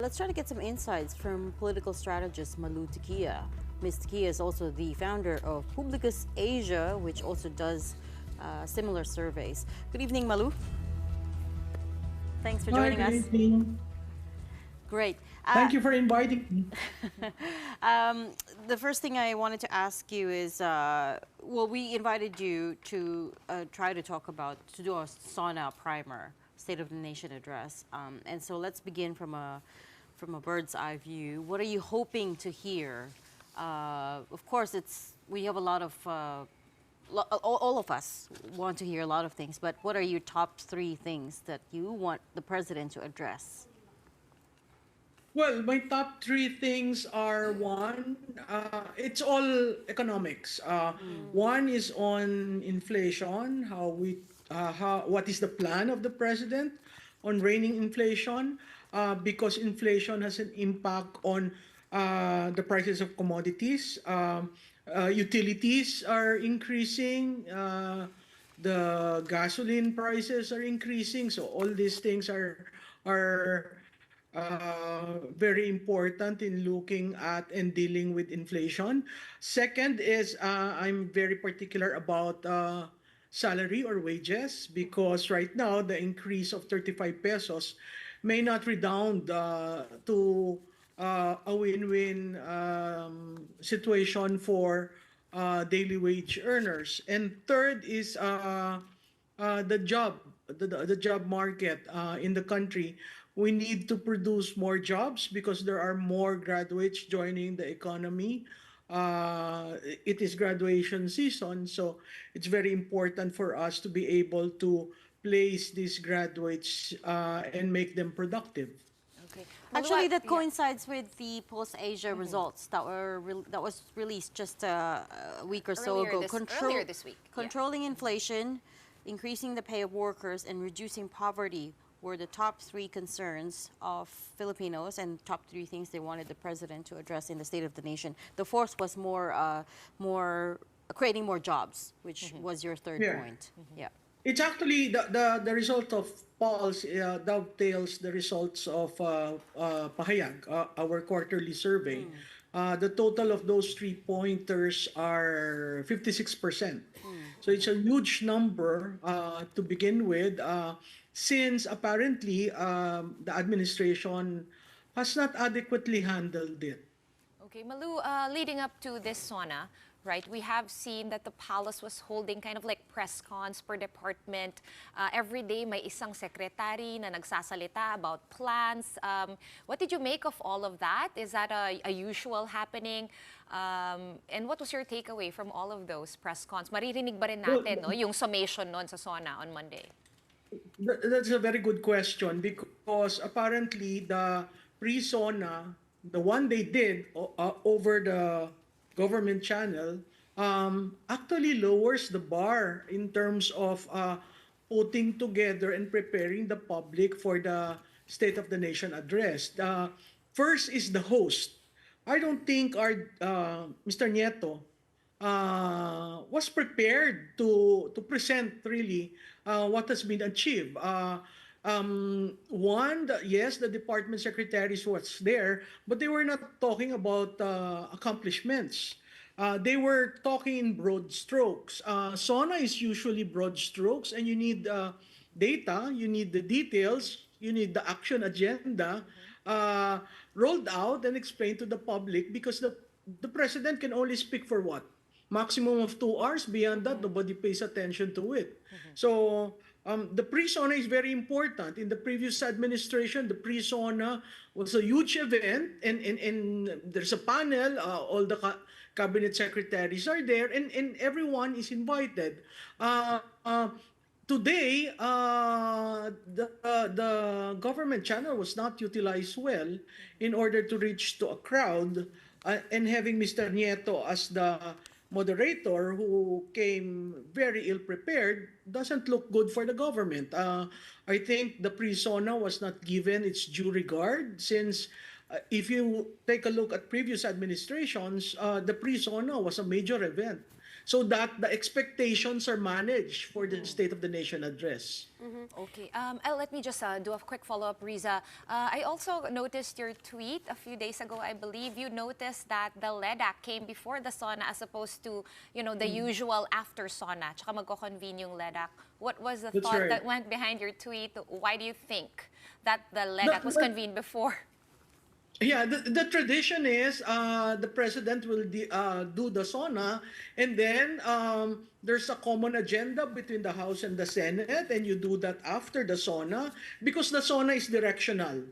Let's try to get some insights from political strategist Malou Tiquia. Ms. Tiquia is also the founder of Publicus Asia, which also does similar surveys. Good evening, Malou. Thanks for Hi, joining good us. evening. Great. Thank you for inviting me. The first thing I wanted to ask you is, we invited you to try to talk about, to do a SONA primer, State of the Nation address. And so let's begin from a bird's eye view. What are you hoping to hear? Of course, we have a lot of, all of us want to hear a lot of things, but what are your top three things that you want the president to address? Well, my top three things are one, it's all economics. One is on inflation, what is the plan of the president on reining inflation, because inflation has an impact on the prices of commodities. Utilities are increasing. The gasoline prices are increasing. So all these things are very important in looking at and dealing with inflation. Second is I'm very particular about salary or wages, because right now the increase of 35 pesos may not redound to a win-win situation for daily wage earners. And third is the job market in the country. We need to produce more jobs because there are more graduates joining the economy. It is graduation season, so it's very important for us to be able to place these graduates and make them productive. Okay. Malua, Actually, that yeah. coincides with the post-Asia results that was released just a week or so Earlier ago. earlier this week, yeah. Controlling inflation, increasing the pay of workers, and reducing poverty were the top three concerns of Filipinos and top three things they wanted the president to address in the State of the Nation. The fourth was more creating more jobs, which was your third Yeah. point. Yeah. It's actually the result of polls dovetails the results of Pahayag, our quarterly survey. The total of those 3 pointers are 56%. So it's a huge number to begin with, since apparently the administration has not adequately handled it. Okay, Malu, leading up to this SONA, right, we have seen that the palace was holding kind of like press cons per department. Every day may isang secretary na nagsasalita about plans. What did you make of all of that? Is that a usual happening? And what was your takeaway from all of those press cons? Maririnig ba rin Well, natin, no, yung summation noon sa SONA on Monday? That's a very good question, because apparently the pre-SONA, the one they did over the government channel, actually lowers the bar in terms of putting together and preparing the public for the State of the Nation address. First is the host. I don't think our Mr. Nieto was prepared to present really what has been achieved. Yes, the department secretaries was there, but they were not talking about accomplishments. They were talking in broad strokes. SONA is usually broad strokes, and you need data, you need the details, you need the action agenda uh, rolled out and explained to the public, because the president can only speak for what? Maximum of 2 hours. Beyond that, nobody pays attention to it. So the pre-SONA is very important. In the previous administration, the pre-SONA was a huge event, and there's a panel. All the cabinet secretaries are there, and everyone is invited. Today, the government channel was not utilized well in order to reach to a crowd, and having Mr. Nieto as the moderator, who came very ill prepared, doesn't look good for the government. I think the pre-SONA was not given its due regard, since if you take a look at previous administrations, the pre-SONA was a major event. so that the expectations are managed for the State of the Nation address. Okay. Let me just do a quick follow-up, Riza. I also noticed your tweet a few days ago. I believe you noticed that the LEDAC came before the SONA as opposed to, the usual after SONA. Tsaka magko-convene yung LEDAC. What was the That's thought right. that went behind your tweet? Why do you think that the LEDAC was convened before? Yeah, the tradition is the president will do the SONA, and then there's a common agenda between the House and the Senate, and you do that after the SONA because the SONA is directional.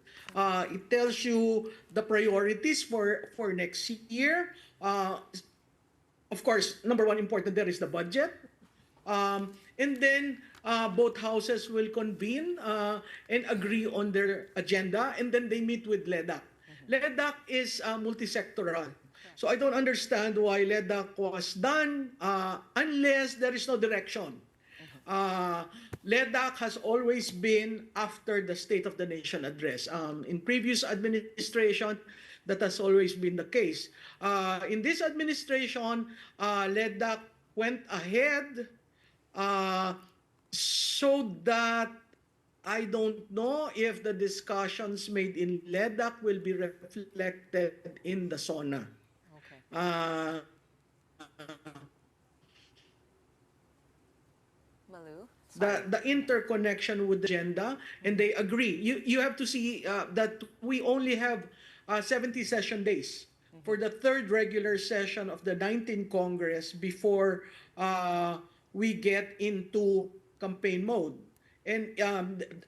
It tells you the priorities for next year. Of course, number one important there is the budget. And then both houses will convene and agree on their agenda, and then they meet with LEDAC. LEDAC is multisectoral. So I don't understand why LEDAC was done unless there is no direction. LEDAC has always been after the State of the Nation address. In previous administration, that has always been the case. In this administration, LEDAC went ahead so that I don't know if the discussions made in LEDAC will be reflected in the SONA. Okay. Malu? The interconnection with the agenda, and they agree. You have to see that we only have 70 session days for the third regular session of the 19th Congress before we get into campaign mode. And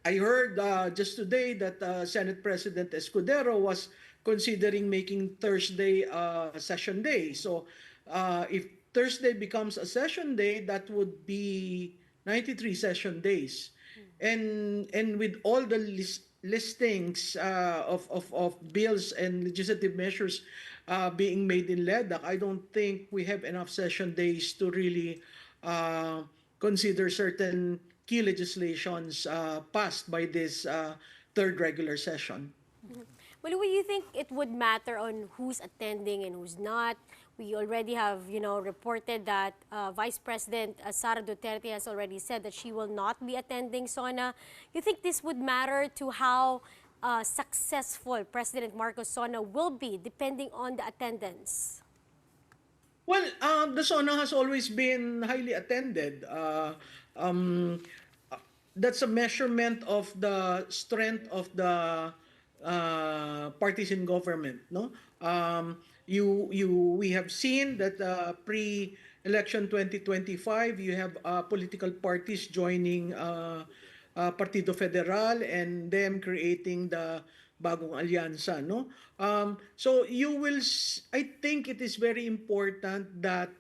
I heard just today that Senate President Escudero was considering making Thursday session day. So if Thursday becomes a session day, that would be 93 session days. And with all the listings of bills and legislative measures being made in LEDAC, I don't think we have enough session days to really consider certain key legislations passed by this third regular session. Well, do you think it would matter on who's attending and who's not? We already have, reported that Vice President Sara Duterte has already said that she will not be attending SONA. You think this would matter to how successful President Marcos' SONA will be, depending on the attendance? Well, the SONA has always been highly attended. That's a measurement of the strength of the parties in government. No, we have seen that pre-election 2025, you have political parties joining Partido Federal and them creating the Bagong Alyansa. No, so you will. I think it is very important that.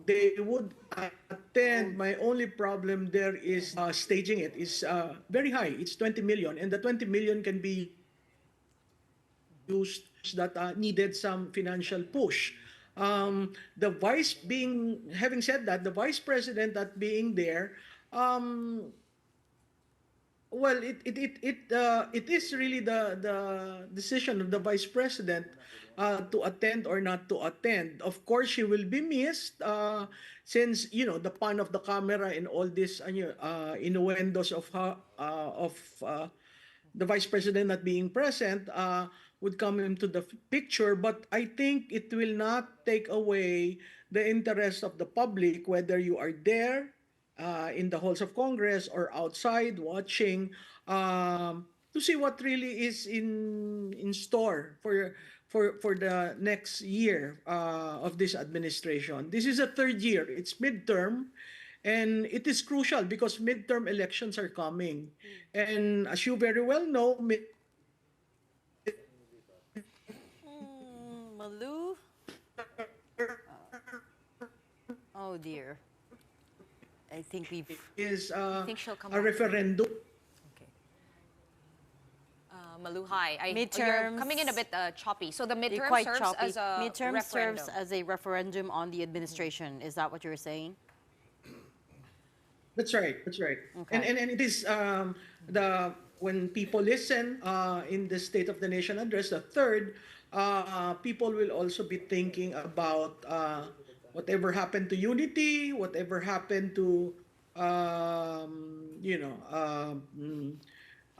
They would attend. My only problem there is staging it is very high. It's 20 million, and the 20 million can be used that needed some financial push. The vice having said that, the vice president that being there, well, it is really the decision of the vice president to attend or not to attend. Of course, she will be missed since the pan of the camera and all this innuendos of the vice president not being present would come into the picture. But I think it will not take away the interest of the public, whether you are there in the halls of Congress or outside watching to see what really is in store for the next year of this administration. This is a third year. It's midterm, and it is crucial because midterm elections are coming. And as you very well know, Malou? Oh dear. I think we've... is think she'll come a back. referendum. Okay. Malu, hi. You're Midterms- coming in a bit choppy. So the You're midterm quite serves choppy. as a Midterm referendum. serves as a referendum on the administration. Is that what you're saying? That's right. That's right. Okay. And it is the when people listen in the State of the Nation address, the third, people will also be thinking about whatever happened to unity, whatever happened to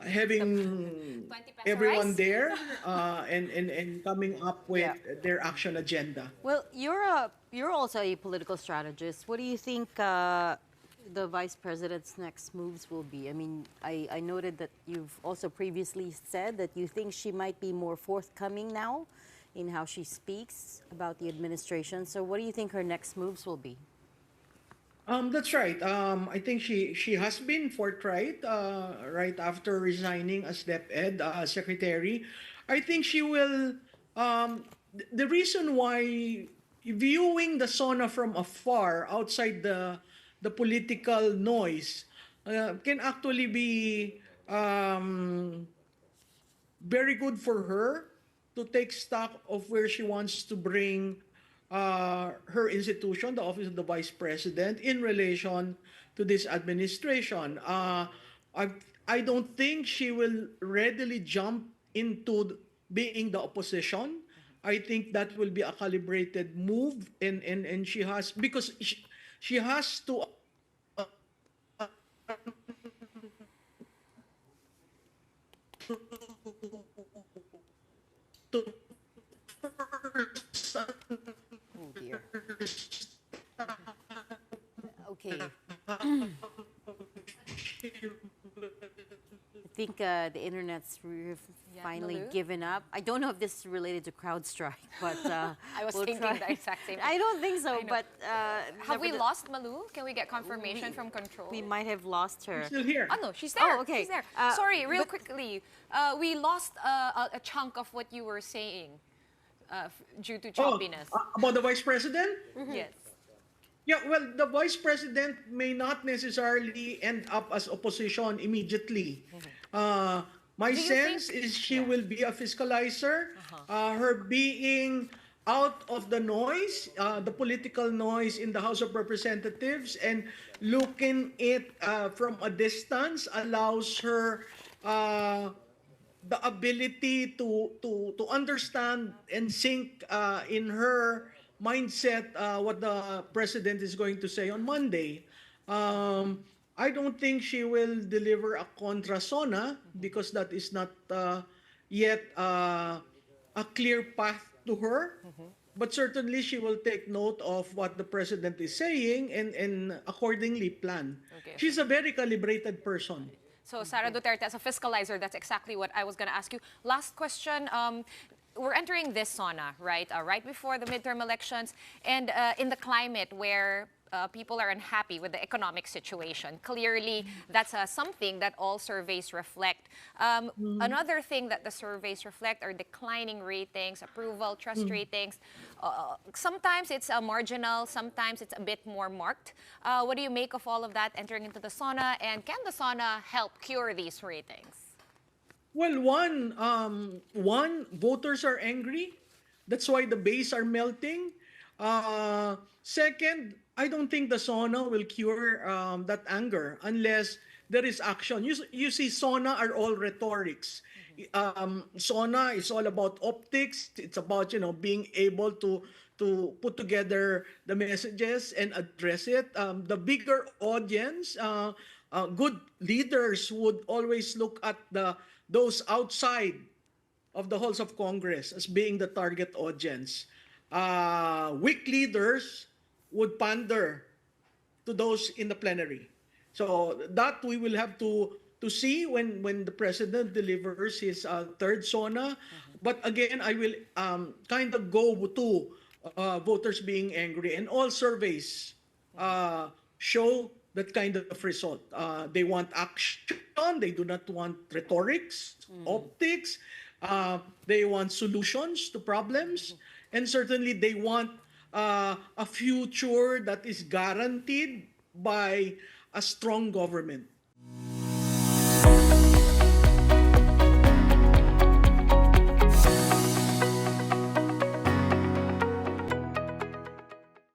having 20 peso everyone rice? there and coming up with Yeah. their action agenda. Well, you're also a political strategist. What do you think the vice president's next moves will be? I mean, I noted that you've also previously said that you think she might be more forthcoming now in how she speaks about the administration. So, what do you think her next moves will be? That's right. I think she has been forthright right after resigning as DepEd secretary. I think she will. The reason why viewing the SONA from afar, outside the political noise, can actually be very good for her to take stock of where she wants to bring her institution, the Office of the Vice President, in relation to this administration. I, I don't think she will readily jump into being the opposition. I think that will be a calibrated move, and she has, because she has to Oh dear. Okay. I think the internet's Yeah, finally Malou? given up. I don't know if this is related to CrowdStrike, but I was we'll thinking try. the exact same thing. I don't think so, I know. but Have we nevertheless, lost Malou? Can we get confirmation from control? we might have lost her. still here. Oh no, she's there. Oh, okay. She's there. Uh, Sorry, real quickly. We lost a chunk of what you were saying due to choppiness. About the vice president? Yes. Yeah, well, the vice president may not necessarily end up as opposition immediately. My Do you sense think- is she will be a fiscalizer. Her being out of the noise, the political noise in the House of Representatives, and looking it from a distance allows her the ability to understand and sync in her mindset what the president is going to say on Monday. I don't think she will deliver a contra sona because that is not yet a clear path to her. But certainly she will take note of what the president is saying and accordingly plan. Okay. She's a very calibrated person. So Sara Duterte as a fiscalizer, that's exactly what I was going to ask you. Last question. We're entering this SONA, right? Right before the midterm elections, and in the climate where people are unhappy with the economic situation. Clearly, that's something that all surveys reflect. Another thing that the surveys reflect are declining ratings, approval, trust ratings. Sometimes it's marginal, sometimes it's a bit more marked. What do you make of all of that entering into the SONA, and can the SONA help cure these ratings? Well, one, voters are angry. That's why the base are melting. Second, I don't think the SONA will cure that anger unless there is action. You see, SONA are all rhetorics. SONA is all about optics. It's about being able to put together the messages and address it. The bigger audience, good leaders would always look at those outside of the halls of Congress as being the target audience. Weak leaders would pander to those in the plenary. So that we will have to see when the president delivers his third SONA. But again, I will kind of go to voters being angry, and all surveys show that kind of result. They want action. They do not want rhetorics, optics. They want solutions to problems. And certainly they want a future that is guaranteed by a strong government.